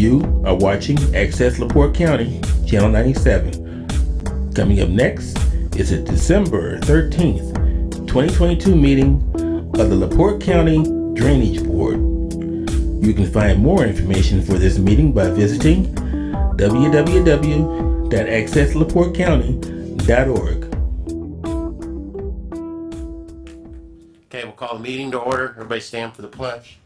You are watching Access LaPorte County, Channel 97. Coming up next is a December 13th, 2022 meeting of the LaPorte County Drainage Board. You can find more information for this meeting by visiting www.accesslaportecounty.org. Okay, we'll call the meeting to order. Everybody stand for the pledge.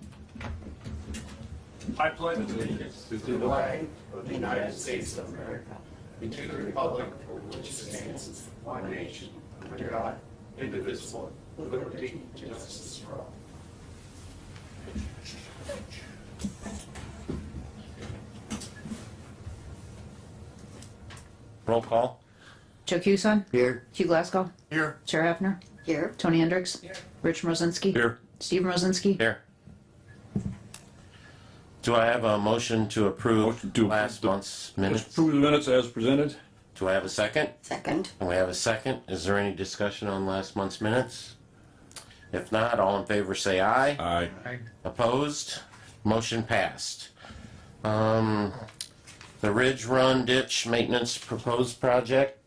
I pledge allegiance to the flag of the United States of America and to the republic for which it stands, one nation, under God, indivisible, with liberty and justice for all. Roll call. Joe Cuson. Here. Hugh Glasgow. Here. Chair Hefner. Here. Tony Hendricks. Here. Rich Mrozinski. Here. Steve Mrozinski. Here. Do I have a motion to approve last month's minutes? Approve the minutes as presented. Do I have a second? Second. And we have a second. Is there any discussion on last month's minutes? If not, all in favor say aye. Aye. Opposed? Motion passed. The Ridge Run Ditch Maintenance Proposed Project.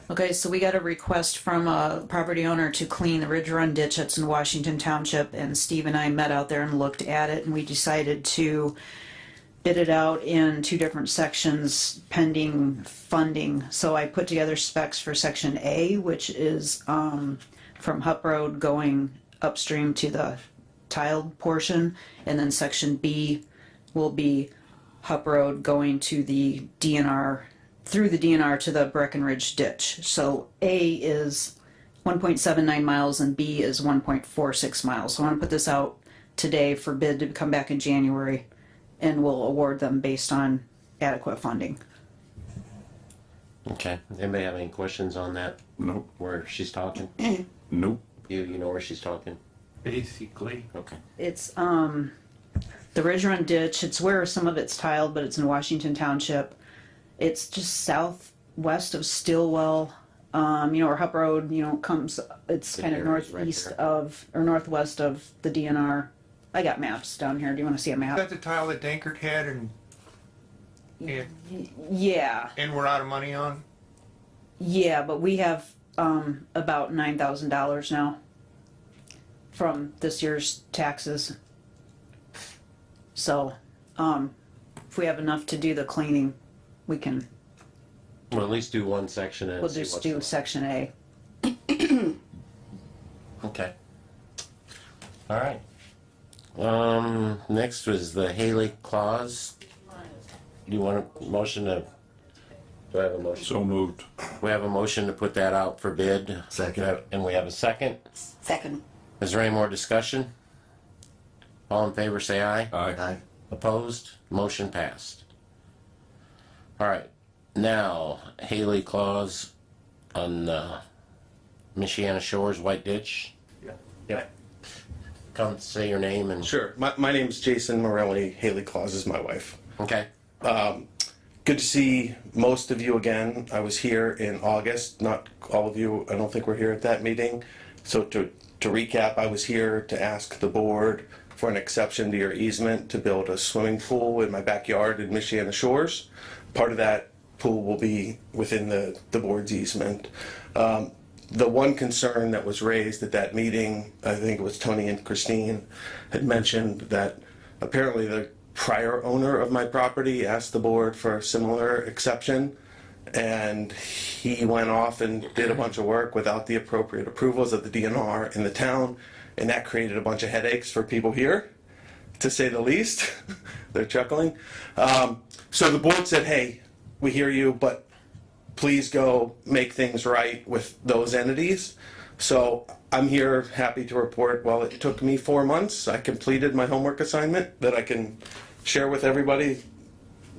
Okay, so we got a request from a property owner to clean the Ridge Run ditch that's in Washington Township, and Steve and I met out there and looked at it, and we decided to bid it out in two different sections pending funding. So I put together specs for section A, which is from Hupp Road going upstream to the tiled portion, and then section B will be Hupp Road going to the DNR, through the DNR to the Breckenridge ditch. So A is 1.79 miles and B is 1.46 miles. So I want to put this out today for bid to come back in January, and we'll award them based on adequate funding. Okay. Anybody have any questions on that? Nope. Where she's talking? Nope. You know where she's talking? Basically. Okay. It's the Ridge Run ditch. It's where some of it's tiled, but it's in Washington Township. It's just southwest of Stillwell, where Hupp Road, comes, it's kind of northeast of, or northwest of the DNR. I got maps down here. Do you want to see a Is map? that the tile that Dankert had and Yeah, we're out of money on? yeah, but we have about $9,000 now from this year's taxes. So, if we have enough to do the cleaning, we can, We'll at least do one section and we'll see just what's do left. section A. Okay. All right. Next was the Haley clause. Do you want a motion to? Do I have a motion? So moved. We have a motion to put that out for bid. Second. And we have a second. Second. Is there any more discussion? All in favor say aye. Aye. Aye. Opposed? Motion passed. All right. Now, Haley clause on Michiana Shores, White Ditch. Yeah. Yep. Come say your name and. Sure. My name's Jason Morelli. Haley Claus is my wife. Okay. Good to see most of you again. I was here in August. Not all of you, I don't think were here at that meeting. So to recap, I was here to ask the board for an exception to your easement to build a swimming pool in my backyard in Michiana Shores. Part of that pool will be within the board's easement. The one concern that was raised at that meeting, I think it was Tony and Christine, had mentioned that apparently the prior owner of my property asked the board for a similar exception, and he went off and did a bunch of work without the appropriate approvals of the DNR in the town, and that created a bunch of headaches for people here, to say the least. They're chuckling. So the board said, hey, we hear you, but please go make things right with those entities. So I'm here happy to report, while it took me 4 months, I completed my homework assignment that I can share with everybody.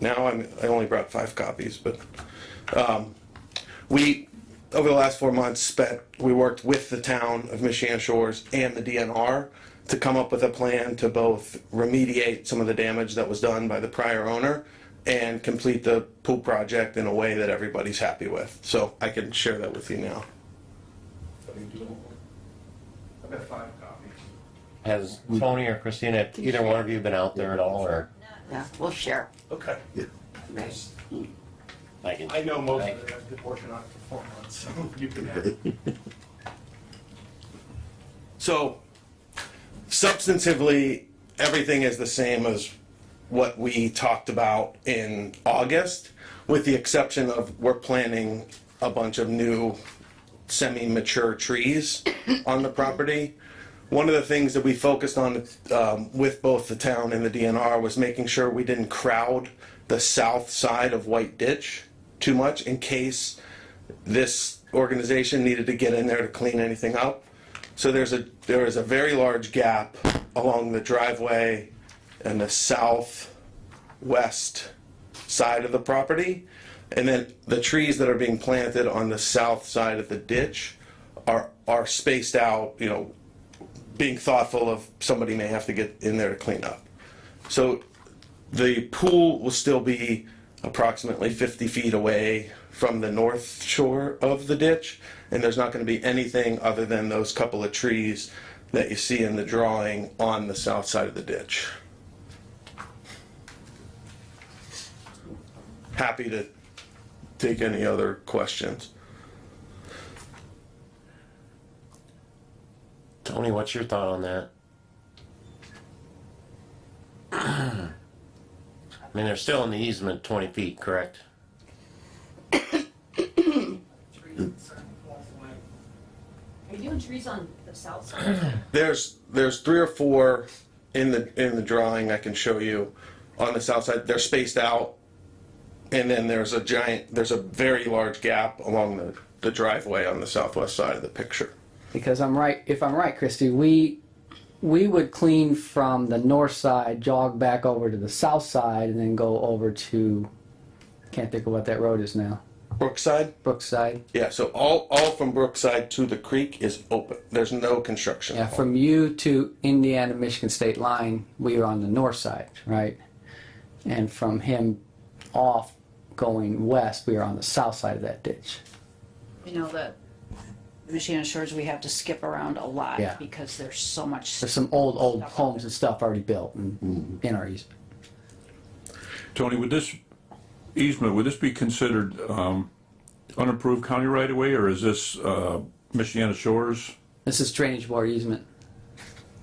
Now I only brought 5 copies, but we, over the last 4 months, we worked with the town of Michiana Shores and the DNR to come up with a plan to both remediate some of the damage that was done by the prior owner and complete the pool project in a way that everybody's happy with. So I can share that with you now. I've got 5 copies. Has Tony or Christina, either one of you been out there at all, or? Yeah, we'll share. Okay. I can. I know most of it. I've been working on it for 4 months, so you can have it. So, substantively, everything is the same as what we talked about in August, with the exception of we're planting a bunch of new semi-mature trees on the property. One of the things that we focused on with both the town and the DNR was making sure we didn't crowd the south side of White Ditch too much in case this organization needed to get in there to clean anything up. So there is a very large gap along the driveway and the southwest side of the property. And then the trees that are being planted on the south side of the ditch are spaced out, you know, being thoughtful of somebody may have to get in there to clean up. So the pool will still be approximately 50 feet away from the north shore of the ditch, and there's not going to be anything other than those couple of trees that you see in the drawing on the south side of the ditch. Happy to take any other questions. Tony, what's your thought on that? I mean, they're still in the easement 20 feet, correct? Are you doing trees on the south side? There's 3 or 4 in the drawing I can show you on the south side. They're spaced out, and then there's a very large gap along the driveway on the southwest side of the picture. Because if I'm right, Christy, we would clean from the north side, jog back over to the south side, and then go over to, I can't think of what that road is now. Brookside? Brookside. Yeah, so all from Brookside to the creek is open. There's no construction. Yeah, from you to Indiana-Michigan state line, we are on the north side, right? And from him off going west, we are on the south side of that ditch. You know that Michigan Shores, we have to skip around a lot Yeah. because there's so much. There's some old homes and stuff already built in our easement. Tony, would this be considered unapproved county right of way, or is this Michiana Shores? This is drainage board easement.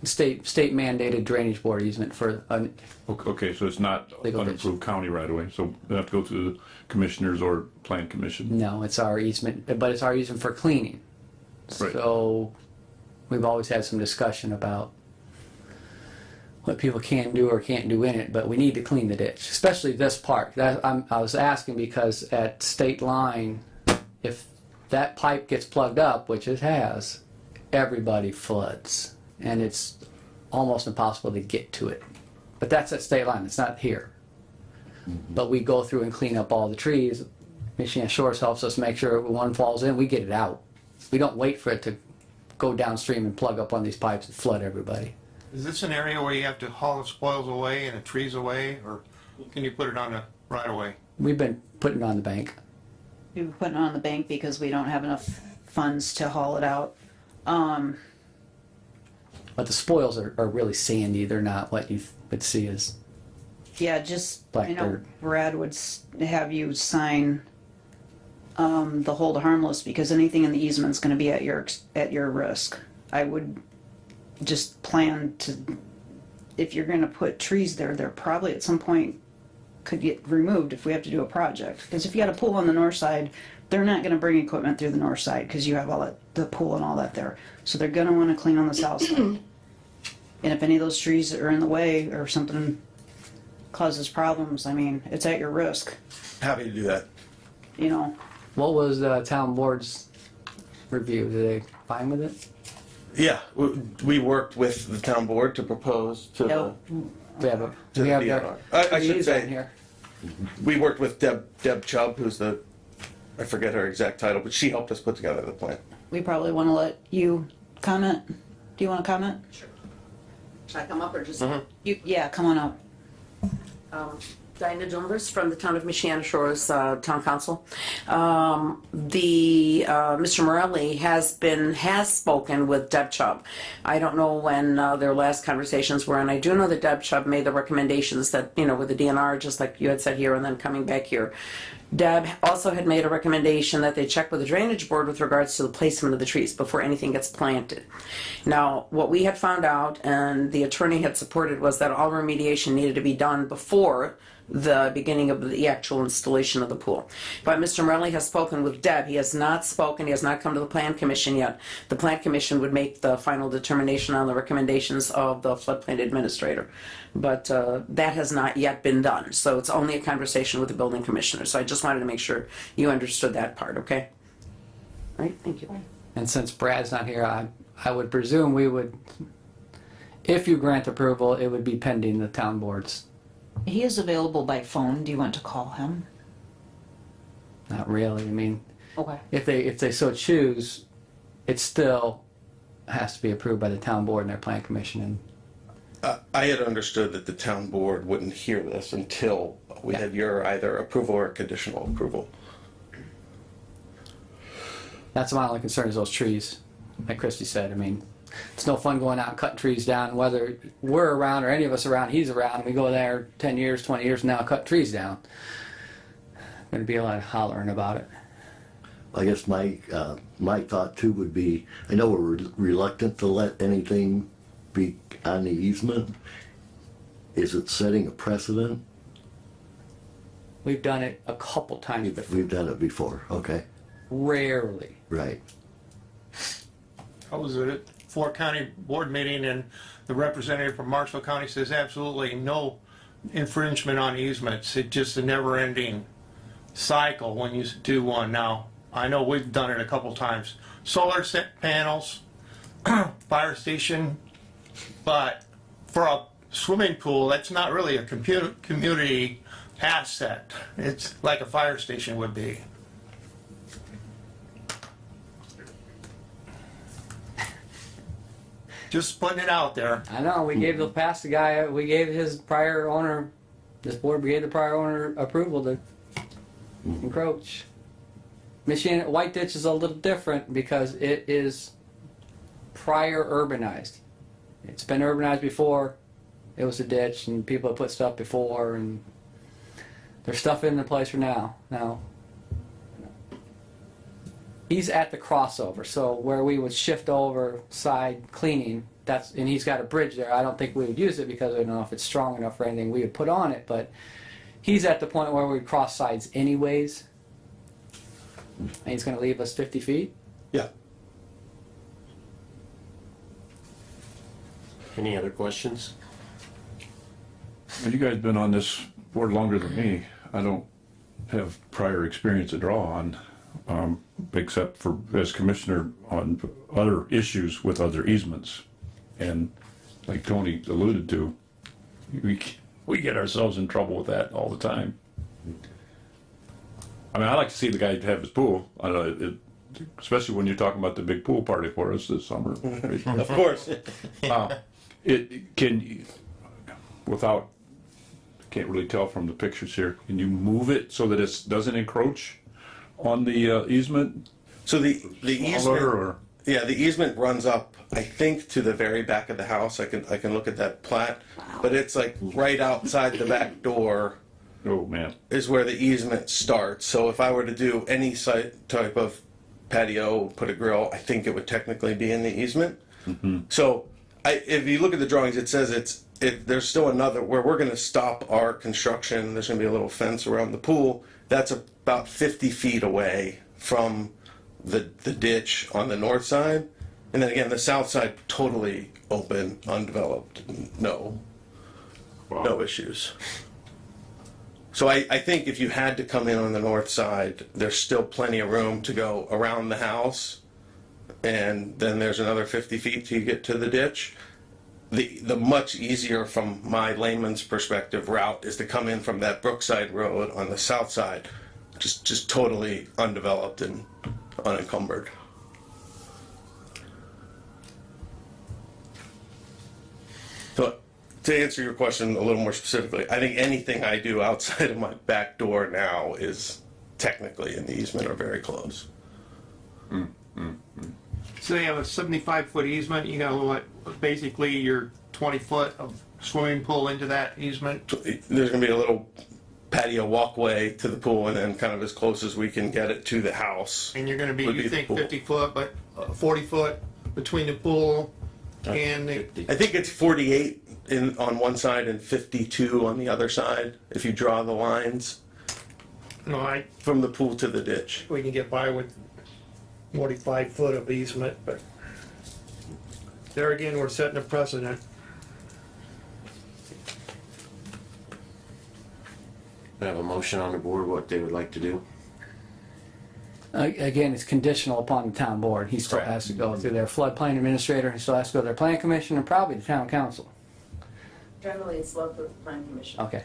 State mandated drainage board easement for an Okay, so it's not Legal unapproved county right of way, so they have to go through the commissioners or plan commission. No, it's our easement, but it's our easement for cleaning. Right. So we've always had some discussion about what people can do or can't do in it, but we need to clean the ditch, especially this part. I was asking because at state line, if that pipe gets plugged up, which it has, everybody floods, and it's almost impossible to get to it. But that's at state line, it's not here. But we go through and clean up all the trees. Michigan Shores helps us make sure when one falls in, we get it out. We don't wait for it to go downstream and plug up one of these pipes and flood everybody. Is this an area where you have to haul the spoils away and the trees away, or can you put it on the right of way? We've been putting it on the bank. We were putting it on the bank because we don't have enough funds to haul it out. But the spoils are really sandy. They're not what you would see as, Yeah, just, Black you know, dirt. Brad would have you sign the hold harmless because anything in the easement's gonna be at your risk. I would just plan to, if you're gonna put trees there, they're probably at some point could get removed if we have to do a project. Because if you got a pool on the north side, they're not gonna bring equipment through the north side because you have all that, the pool and all that there. So they're gonna wanna clean on the south side. And if any of those trees are in the way or something causes problems, I mean, it's at your risk, Happy to do that. you know. what was the town board's review? Did they fine with it? Yeah, we worked with the town board to propose to No. We have a, to we the have DNR. the I should easement say, here. we worked with Deb Chubb, who's I forget her exact title, but she helped us put together the plan. We probably wanna let you comment. Do you wanna comment? Should I come up or just? Yeah, come on up. Dinah Jumbers from the town of Michiana Shores Town Council. Mr. Morelli has spoken with Deb Chubb. I don't know when their last conversations were, and I do know that Deb Chubb made the recommendations that, with the DNR, just like you had said here, and then coming back here. Deb also had made a recommendation that they check with the drainage board with regards to the placement of the trees before anything gets planted. Now, what we had found out, and the attorney had supported, was that all remediation needed to be done before the beginning of the actual installation of the pool. But Mr. Morelli has spoken with Deb. He has not come to the Plan Commission yet. The Plan Commission would make the final determination on the recommendations of the floodplain administrator. But that has not yet been done. So it's only a conversation with the building commissioner. So I just wanted to make sure you understood that part, okay? All right, thank you. And since Brad's not here, I would presume we would, if you grant approval, it would be pending the town boards. He is available by phone. Do you want to call him? Not really. I mean, Okay. if they so choose, it still has to be approved by the town board and their plan commission. And I had understood that the town board wouldn't hear this until we had your either approval or conditional approval. that's my only concern is those trees. Like Christy said, I mean, it's no fun going out and cutting trees down, whether we're around or any of us around, he's around, and we go there 10 years, 20 years from now, cut trees down. Going to be a lot of hollering about it. I guess my thought too would be, I know we're reluctant to let anything be on the easement. Is it setting a precedent? We've done it a couple times before. We've done it before, okay, Rarely. right. I was at a Fort County board meeting and the representative from Marshall County says absolutely no infringement on easements. It's just a never-ending cycle when you do one. Now, I know we've done it a couple times. Solar set panels, fire station, but for a swimming pool, that's not really a community asset. It's like a fire station would be. Just putting it out there. I know, we gave the past guy, we gave his prior owner, this board gave the prior owner approval to encroach. Michigan White Ditch is a little different because it is prior urbanized. It's been urbanized before, it was a ditch and people have put stuff before and there's stuff in the place for now. Now, he's at the crossover, so where we would shift over side cleaning, and he's got a bridge there. I don't think we would use it because I don't know if it's strong enough for anything we would put on it, but he's at the point where we'd cross sides anyways. And he's going to leave us 50 feet. Yeah. Any other questions? Well, you guys been on this board longer than me. I don't have prior experience to draw on, except for as commissioner on other issues with other easements. And like Tony alluded to, we get ourselves in trouble with that all the time. I mean, I like to see the guy have his pool, especially when you're talking about the big pool party for us this summer. Of course. Can't really tell from the pictures here. Can you move it so that it doesn't encroach on the easement? So the easement, Or? yeah, the easement runs up, I think, to the very back of the house. I can look at that plat, but it's like right outside the back door Oh, man. is where the easement starts. So if I were to do any type of patio, put a grill, I think it would technically be in the easement. Mm-hmm. So if you look at the drawings, it says there's still another where we're going to stop our construction. There's going to be a little fence around the pool. That's about 50 feet away from the ditch on the north side. And then again, the south side, totally open, undeveloped, no issues. So I think if you had to come in on the north side, there's still plenty of room to go around the house. And then there's another 50 feet till you get to the ditch. The much easier, from my layman's perspective, route is to come in from that Brookside Road on the south side, just totally undeveloped and unencumbered. So to answer your question a little more specifically, I think anything I do outside of my back door now is technically in the easement or very close. So they have a 75-foot easement, you got what, basically your 20-foot of swimming pool into that easement? There's gonna be a little patio walkway to the pool and then kind of as close as we can get it to the house. And you're gonna be, Would you be the think pool. 50 foot, but 40 foot between the pool and the, I think it's 48 on one side and 52 on the other side, if you draw the lines no, from the pool to the ditch. we can get by with 45 foot of easement, but there again, we're setting a precedent. We have a motion on the board, what they would like to do. Again, it's conditional upon the town board. He still Correct. has to go through their floodplain administrator, he still has to go to their plan commission, and probably the town council. Generally, it's left with the plan commission. Okay.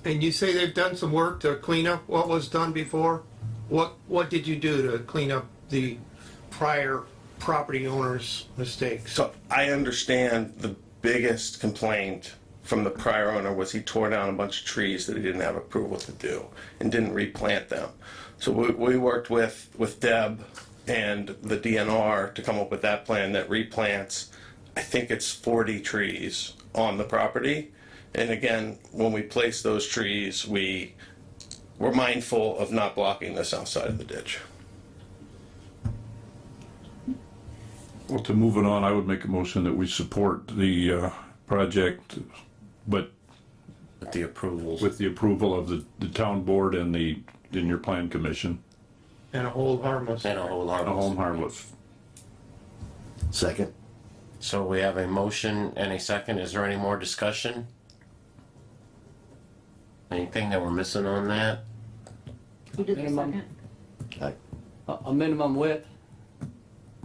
And you say they've done some work to clean up what was done before? What did you do to clean up the prior property owner's mistakes? So I understand the biggest complaint from the prior owner was he tore down a bunch of trees that he didn't have approval to do and didn't replant them. So we worked with Deb and the DNR to come up with that plan that replants, I think it's 40 trees on the property. And again, when we place those trees, we're mindful of not blocking the south side of the ditch. Well, to move it on, I would make a motion that we support the project, but With the approvals. with the approval of the town board and your plan commission. And a hold harmless. And a whole A home lot. harmless. Second. So we have a motion and a second. Is there any more discussion? Anything that we're missing on that? Who did the Minimum. second? A minimum width?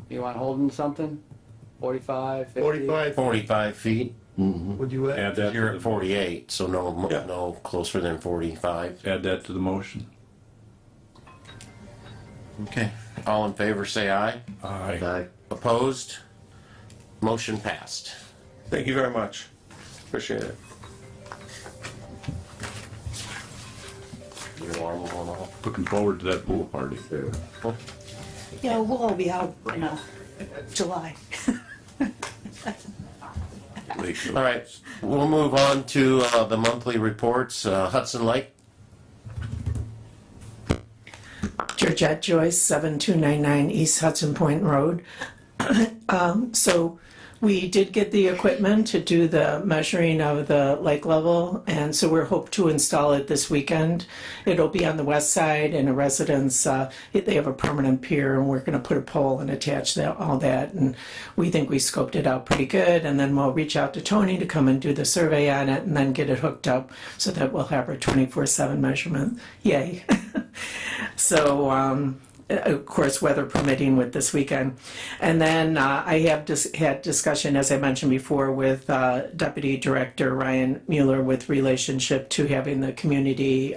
You want holding something? 45, 50? 45, 45 feet? would you add? Add that, You're to at the- 48, so Yeah. no closer than 45. add that to the motion. Okay. All in favor, say aye. Aye. Aye. Opposed? Motion passed. Thank you very much. Appreciate it. Your alarm will go off. Looking forward to that pool party. Yeah, we'll all be out in July. All right, we'll move on to the monthly reports. Hudson Lake. Georgette Joyce, 7299 East Hudson Point Road. So we did get the equipment to do the measuring of the lake level, and so we're hope to install it this weekend. It'll be on the west side in a residence. They have a permanent pier, and we're going to put a pole and attach all that. And we think we scoped it out pretty good, and then we'll reach out to Tony to come and do the survey on it, and then get it hooked up so that we'll have our 24/7 measurement. Yay! So, of course, weather permitting with this weekend. And then I have had discussion, as I mentioned before, with Deputy Director Ryan Mueller with relationship to having the community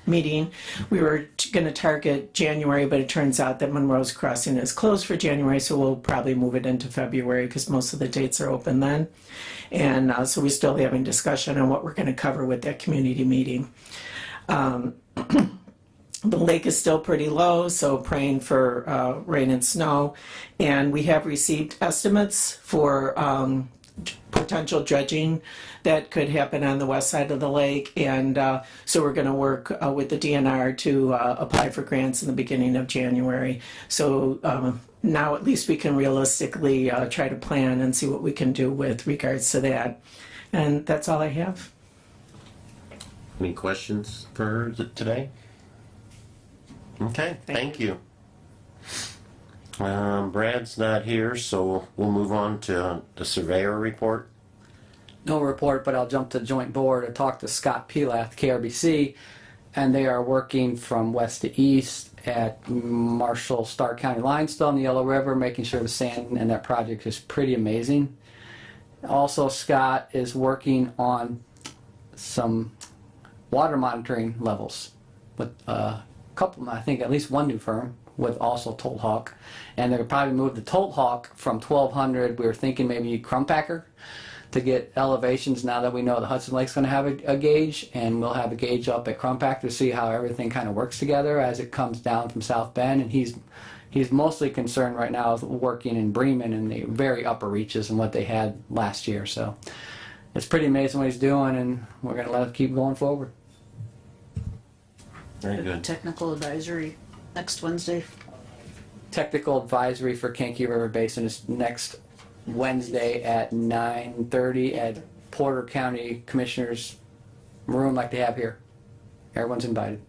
meeting. We were going to target January, but it turns out that Monroe's Crossing is closed for January, so we'll probably move it into February because most of the dates are open then. And so we're still having discussion on what we're going to cover with that community meeting. The lake is still pretty low, so praying for rain and snow. And we have received estimates for potential dredging that could happen on the west side of the lake. And so we're going to work with the DNR to apply for grants in the beginning of January. So now at least we can realistically try to plan and see what we can do with regards to that. And that's all I have. Any questions for her today? Okay, thank you. Brad's not here, so we'll move on to the surveyor report. No report, but I'll jump to the joint board and talk to Scott Pilath, KRBC, and they are working from west to east at Marshall Stark County Limestone, the Yellow River, making sure the sand in that project is pretty amazing. Also, Scott is working on some water monitoring levels with couple, I think at least one new firm with also Tolt Hawk, and they'll probably move the Tolt Hawk from 1200. We were thinking maybe Crumpacker to get elevations now that we know the Hudson Lake's going to have a gauge, and we'll have a gauge up at Crumpac to see how everything kind of works together as it comes down from South Bend. And he's mostly concerned right now with working in Bremen in the very upper reaches and what they had last year. So it's pretty amazing what he's doing, and we're going to let him keep going forward. Very good. Technical advisory next Wednesday. Technical advisory for Kankakee River Basin is next Wednesday at 9:30 at Porter County Commissioners room like they have here. Everyone's invited.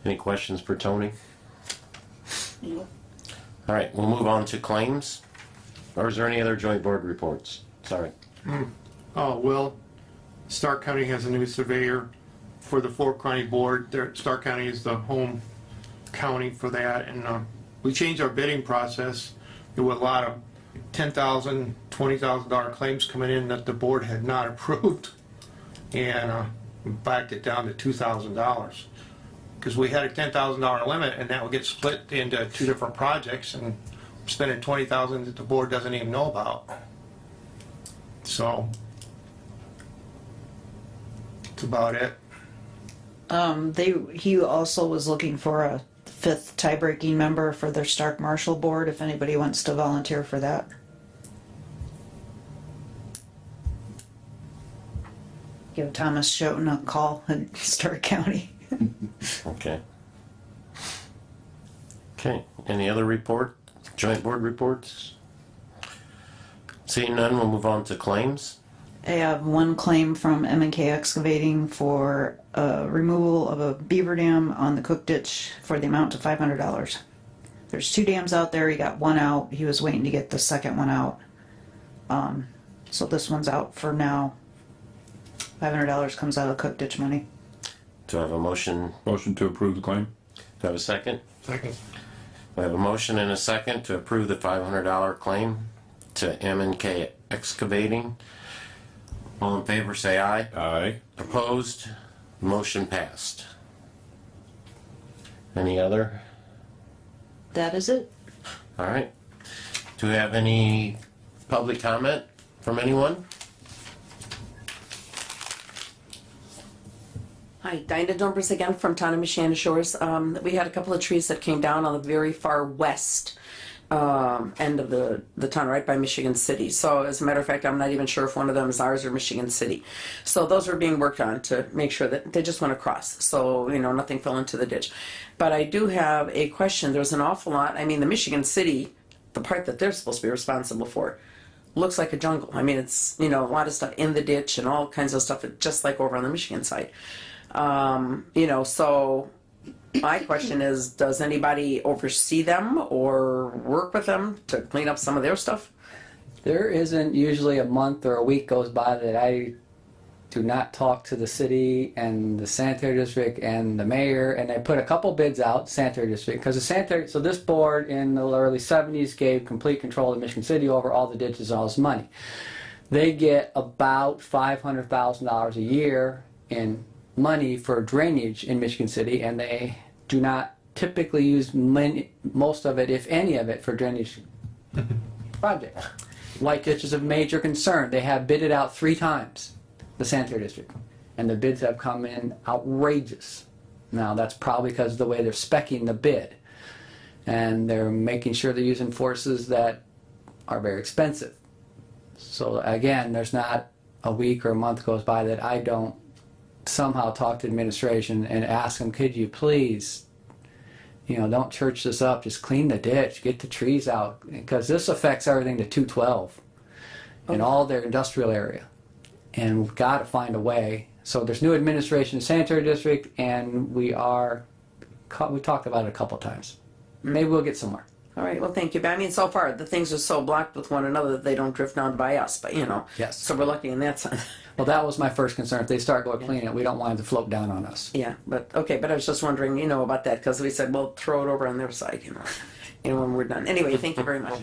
Any questions for Tony? All right, we'll move on to claims. Or is there any other joint board reports? Sorry. Oh, well, Stark County has a new surveyor for the Fork County Board. Stark County is the home county for that, and we changed our bidding process. There were a lot of $10,000, $20,000 claims coming in that the board had not approved, and we backed it down to $2,000 because we had a $10,000 limit, and that would get split into 2 different projects, and we're spending $20,000 that the board doesn't even know about. So that's about it. He also was looking for a 5th tie-breaking member for their Stark Marshall Board, if anybody wants to volunteer for that. Give Thomas Schoten a call in Stark County. Okay. Okay, any other joint board reports? Seeing none, we'll move on to claims. I have one claim from M&K Excavating for removal of a beaver dam on the Cook Ditch for the amount of $500. There's 2 dams out there. He got one out. He was waiting to get the second one out. So this one's out for now. $500 comes out of Cook Ditch money. Do I have a motion? Motion to approve the claim? Do I have a second? Second. I have a motion and a second to approve the $500 claim to M&K Excavating. All in favor, say aye. Aye. Opposed? Motion passed. Any other? That is it. All right. Do we have any public comment from anyone? Hi, Dinah Dumbers again from Town of Michiana Shores. We had a couple of trees that came down on the very far west end of the town, right by Michigan City. So as a matter of fact, I'm not even sure if one of them is ours or Michigan City. So those are being worked on to make sure that they just went across. So, nothing fell into the ditch. But I do have a question. There's an awful lot. I mean, the Michigan City, the part that they're supposed to be responsible for, looks like a jungle. I mean, it's, a lot of stuff in the ditch and all kinds of stuff, just like over on the Michigan side. So my question is, does anybody oversee them or work with them to clean up some of their stuff? There isn't usually a month or a week goes by that I do not talk to the city and the sanitary district and the mayor, and I put a couple bids out, sanitary district, because so this board in the early 70s gave complete control of Michigan City over all the ditches and all this money. They get about $500,000 a year in money for drainage in Michigan City, and they do not typically use most of it, if any of it, for drainage projects. White ditch is a major concern. They have bidded out 3 times, the sanitary district, and the bids have come in outrageous. Now that's probably because of the way they're speccing the bid, and they're making sure they're using forces that are very expensive. So again, there's not a week or a month goes by that I don't somehow talk to administration and ask them, could you please, don't church this up, just clean the ditch, get the trees out, because this affects everything to 212 in all their industrial area, and we've got to find a way. So there's new administration in sanitary district, and we talked about it a couple times. Maybe we'll get somewhere. All right, well, thank you. But I mean, so far, the things are so blocked with one another that they don't drift down by us, but Yes. So we're lucky in that sense. Well, that was my first concern. If they start going cleaning it, we don't want it to float down on us. Yeah, but okay, but I was just wondering, about that, because we said, well, throw it over on their side, when we're done. Anyway, thank you very much.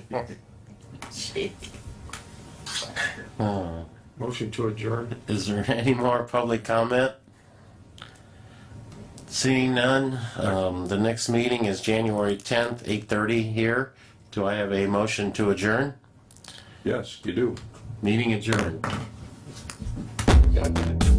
Motion to adjourn. Is there any more public comment? Seeing none, the next meeting is January 10th, 8:30 here, Do I have a motion to adjourn? Yes, you do. Meeting adjourned. Got that.